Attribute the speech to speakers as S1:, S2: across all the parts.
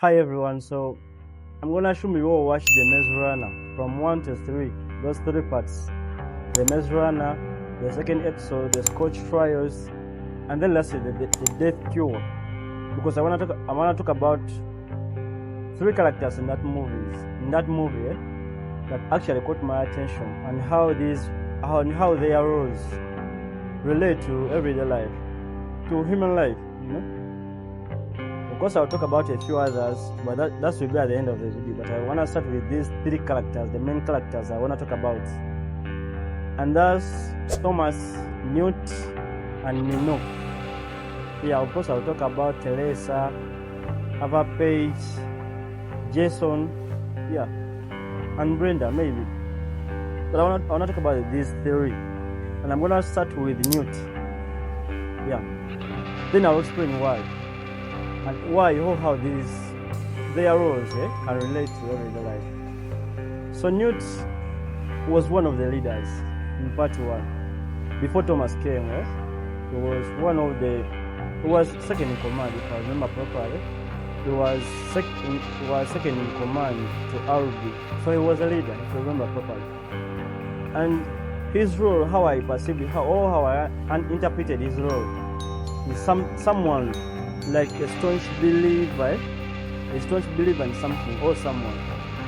S1: Hi everyone, so I'm gonna show you all watch the Maze Runner from 1 to 3, those 3 parts. The Maze Runner, the second episode, the Scotch Trials, and then lastly the Death Cure. Because I wanna talk about 3 characters in that movie that actually caught my attention and how their roles relate to everyday life, to human life, Of course, I'll talk about a few others, but that will be at the end of the video. But I want to start with these 3 characters, the main characters I want to talk about. And that's Thomas, Newt, and Nino. Yeah, of course, I'll talk about Teresa, Ava Page, Jason, yeah, and Brenda, maybe. But I want to talk about these 3. And I'm going to start with Newt. Yeah. Then I'll explain why. And why or how their roles can relate to everyday life. So Newt was one of the leaders in part 1. Before Thomas came, he was he was second in command, if I remember properly. He was second in command to Albi. So he was a leader, if I remember properly. And his role, how I perceived it, how I interpreted his role, is someone like a staunch believer in something or someone,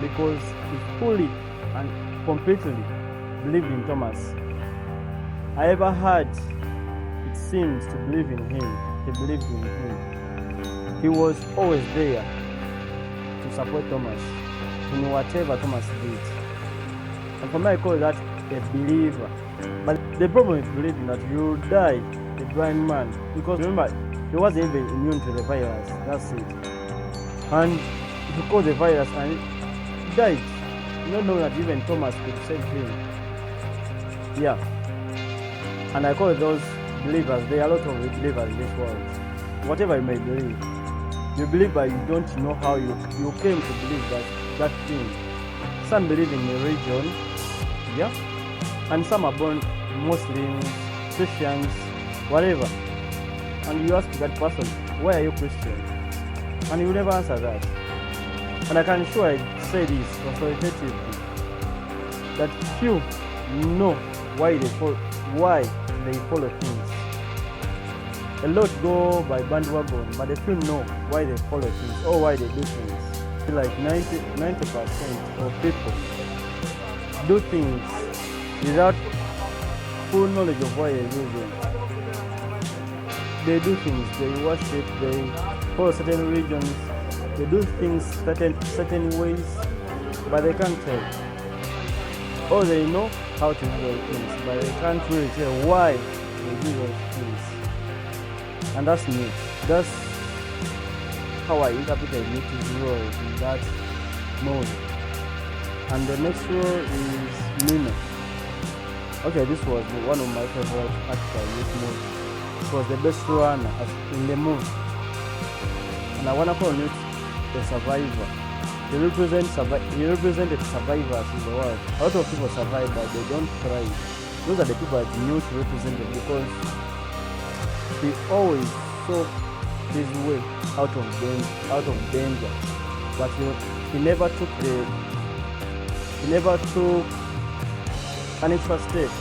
S1: because he fully and completely believed in Thomas. However hard it seems to believe in him, he believed in him. He was always there to support Thomas in whatever Thomas did. And for me, I call that a believer. But the problem with believing that you will die a blind man, because remember, he wasn't even immune to the virus. That's it. And he caught the virus and he died, not knowing that even Thomas could save him. Yeah. And I call those believers. There are a lot of believers in this world. Whatever you may believe, you believe, but you don't know how you came to believe that thing. Some believe in religion, yeah, and some are born Muslims, Christians, whatever. And you ask that person, why are you Christian? And he will never answer that. And I can sure I say this authoritatively, that few know why they follow things. A lot go by bandwagon, but a few know why they follow things or why they do things. Like 90% of people do things without full knowledge of why they do them. They do things, they worship, they follow certain religions, they do things certain ways, but they can't tell. Or they know how to do those things, but they can't really tell why they do those things. And that's me. That's how I interpreted Newt's role in that movie. And the next role is Nino. Okay, this was one of my favorite actors in this movie. It was the best runner in the movie. And I want to call it a survivor. He represented survivors in the world. A lot of people survive, but they don't thrive. Those are the people that Newt represented, because he always saw his way out of danger. But he never took an extra step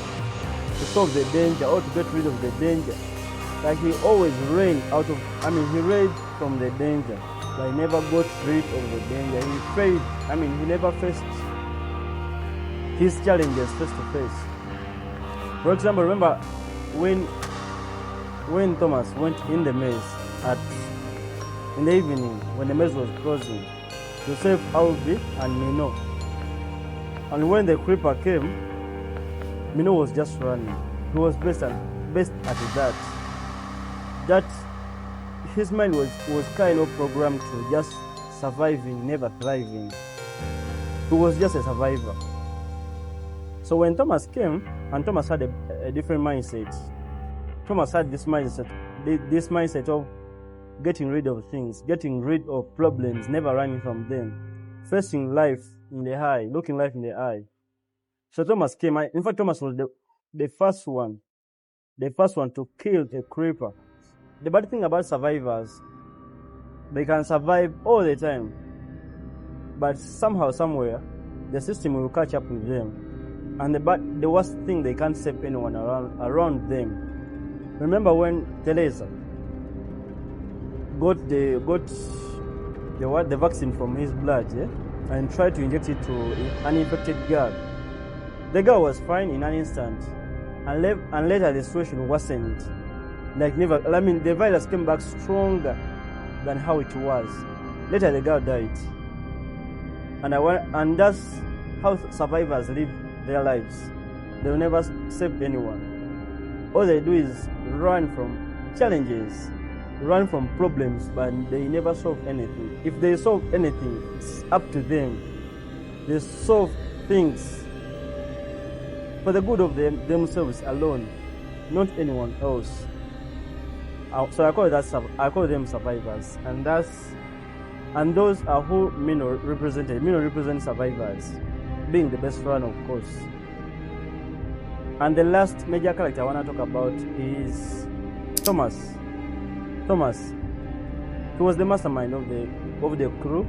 S1: to solve the danger or to get rid of the danger. Like he always ran from the danger, but he never got rid of the danger. He never faced his challenges face to face. For example, remember when Thomas went in the maze in the evening when the maze was closing to save Albi and Mino. And when the creeper came, Mino was just running. He was best at that. That his mind was kind of programmed to just surviving, never thriving. He was just a survivor. So when Thomas came, and Thomas had a different mindset. Thomas had this mindset of getting rid of things, getting rid of problems, never running from them, facing life in the eye, looking life in the eye. So Thomas came. In fact, Thomas was the first one to kill a creeper. The bad thing about survivors, they can survive all the time, but somehow, somewhere, the system will catch up with them. And the worst thing, they can't save anyone around them. Remember when Teresa got the vaccine from his blood, yeah? And tried to inject it to an infected girl. The girl was fine in an instant, and later the situation worsened. Like never. I mean, the virus came back stronger than how it was. Later, the girl died, and that's how survivors live their lives. They will never save anyone. All they do is run from challenges, run from problems, but they never solve anything. If they solve anything, it's up to them. They solve things for the good of themselves alone, not anyone else. So I call them survivors, and those are who Mino represented. Mino represents survivors, being the best runner, of course. And the last major character I want to talk about is Thomas. Thomas, he was the mastermind of the crew.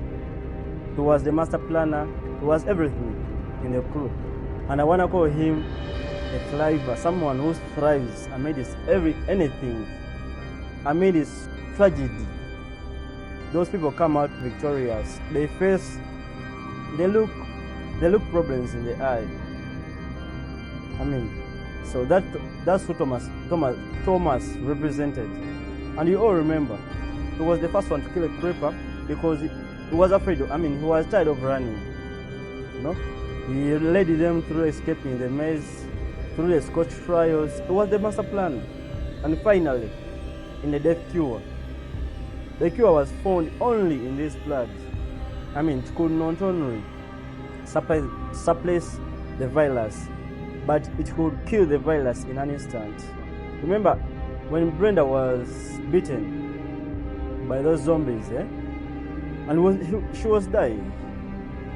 S1: He was the master planner. He was everything in the crew. And I want to call him a thriver, someone who thrives amidst anything, amidst tragedy. Those people come out victorious. They look problems in the eye. I mean, so that's what Thomas represented. And you all remember, he was the first one to kill a creeper because he was afraid of, he was tired of running. You know? He led them through escaping the maze, through the Scotch trials. He was the master planner. And finally, in the death cure, the cure was found only in this blood. It could not only suppress the virus, but it could kill the virus in an instant. Remember, when Brenda was bitten by those zombies, and she was dying,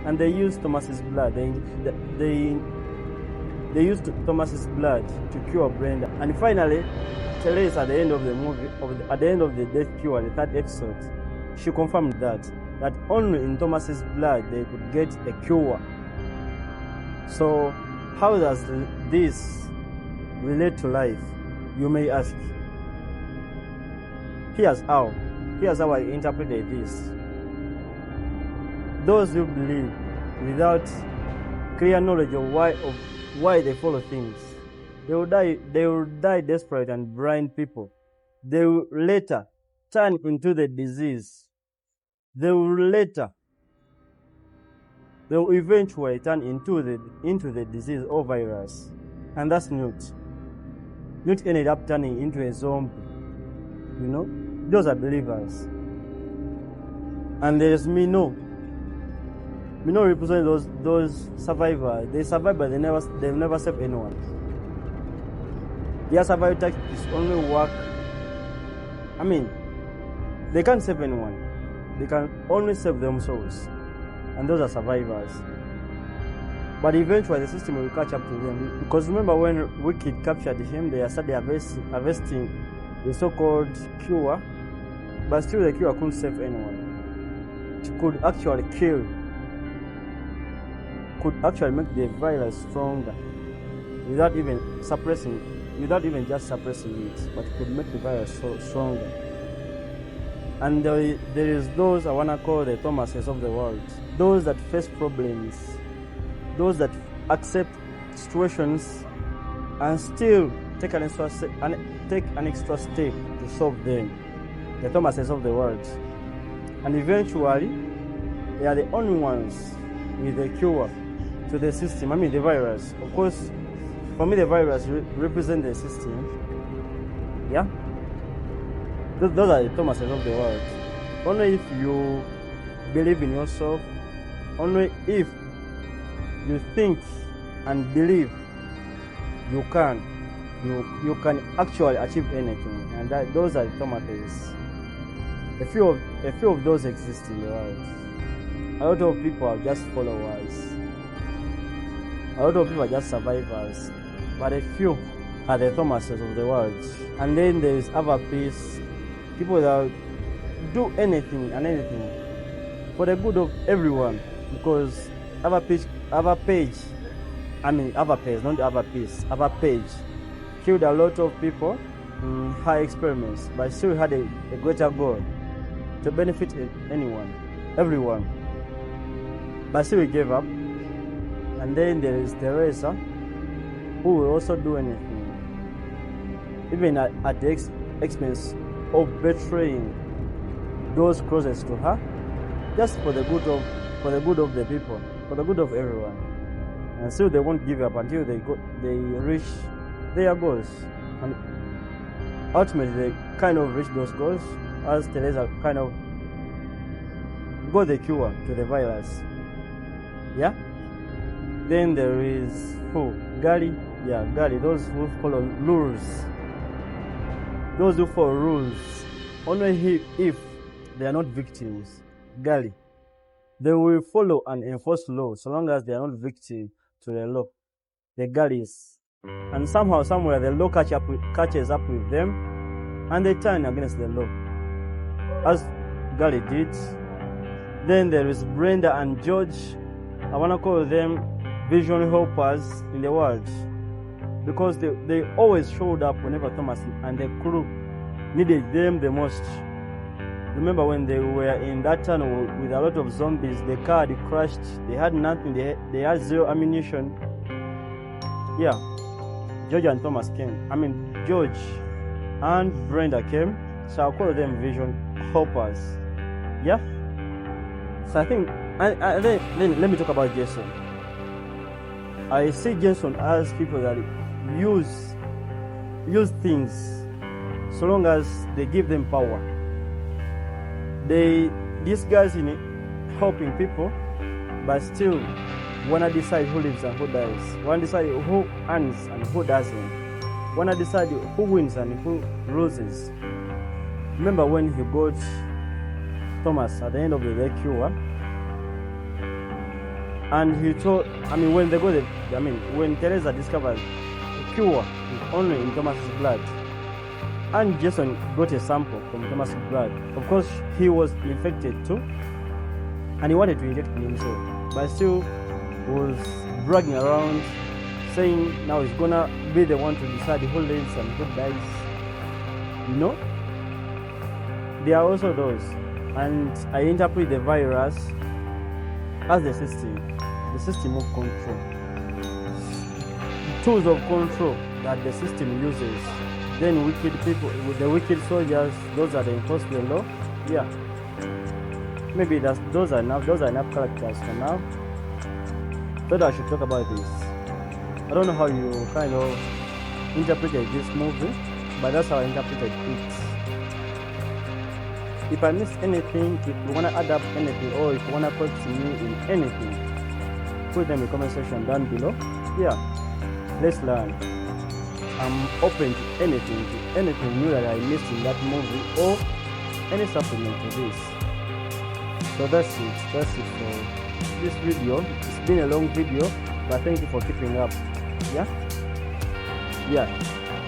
S1: and they used Thomas's blood. They used Thomas's blood to cure Brenda. And finally, Teresa, at the end of the movie, at the end of the death cure, the third episode, she confirmed that only in Thomas's blood they could get a cure. So, how does this relate to life? You may ask. Here's how I interpreted this. Those who believe without clear knowledge of why they follow things, they will die desperate and blind people. They will later turn into the disease. They will eventually turn into the disease or virus. And that's Newt. Newt ended up turning into a zombie. You know? Those are believers. And there's Mino. Mino represents those survivors. They survive, but they've never saved anyone. Their survival tactics only work. They can't save anyone. They can only save themselves. And those are survivors. But eventually the system will catch up to them. Because remember when Wicked captured him, they started harvesting the so-called cure. But still the cure couldn't save anyone. It could actually make the virus stronger without even just suppressing it, but it could make the virus stronger. And there is those I want to call the Thomases of the world. Those that face problems, those that accept situations and still take an extra step to solve them. The Thomases of the world. And eventually, they are the only ones with a cure to the system. The virus. Of course, for me, the virus represents the system. Yeah? Those are the Thomases of the world. Only if you believe in yourself, only if you think and believe, you can actually achieve anything. And those are the Thomases. A few of those exist in the world. A lot of people are just followers. A lot of people are just survivors. But a few are the Thomases of the world. And then there is other peace. People that do anything and anything for the good of everyone, because our page, killed a lot of people in high experiments, but still had a greater goal to benefit everyone. But still we gave up. And then there is Teresa, who will also do anything, even at the expense of betraying those closest to her, just for the good of the people, for the good of everyone. And still they won't give up until they reach their goals. And ultimately they kind of reach those goals, as Teresa kind of got the cure to the virus. Yeah? Then there is Gally. Yeah, Gally, those who follow rules. Those who follow rules, only if they are not victims. Gally. They will follow and enforce law so long as they are not victim to the law. The Galleys. And somehow, somewhere, the law catches up with them and they turn against the law, as Gally did. Then there is Brenda and George. I want to call them vision helpers in the world, because they always showed up whenever Thomas and the crew needed them the most. Remember when they were in that tunnel with a lot of zombies, the car had crashed, they had nothing, they had zero ammunition. Yeah, George and Thomas came. George and Brenda came, so I'll call them vision helpers. Yeah? So I think, then let me talk about Jason. I see Jason as people that use things so long as they give them power. These guys in helping people, but still wanna decide who lives and who dies. Wanna decide who earns and who doesn't. Wanna decide who wins and who loses. Remember when he got Thomas at the end of the cure, and he told, when they got when Teresa discovered the cure is only in Thomas's blood, and Jason got a sample from Thomas's blood. Of course, he was infected too, and he wanted to inject himself, but still was bragging around, saying now he's gonna be the one to decide who lives and who dies. There are also those, and I interpret the virus as the system of control, tools of control that the system uses. Then wicked people, with the wicked soldiers, those are the enforce the law. Yeah, maybe those are enough characters for now. Thought I should talk about this. I don't know how you kind of interpreted this movie, but that's how I interpreted it. If I missed anything, if you want to add up anything, or if you want to correct me in anything, put them in the comment section down below. Yeah, let's learn. I'm open to anything new that I missed in that movie, or any supplement to this. So that's it for this video. It's been a long video, but thank you for keeping up. Yeah,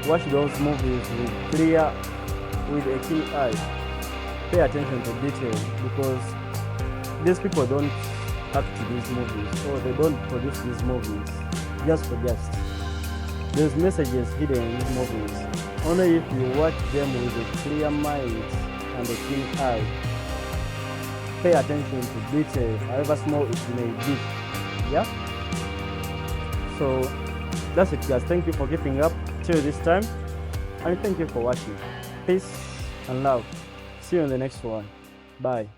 S1: watch those movies with a keen eye. Pay attention to details, because these people don't act these movies, or they don't produce these movies just for just. There's messages hidden in these movies. Only if you watch them with a clear mind and a keen eye. Pay attention to detail, however small it may be. Yeah? So that's it, guys. Thank you for keeping up till this time, and thank you for watching. Peace and love. See you in the next one. Bye.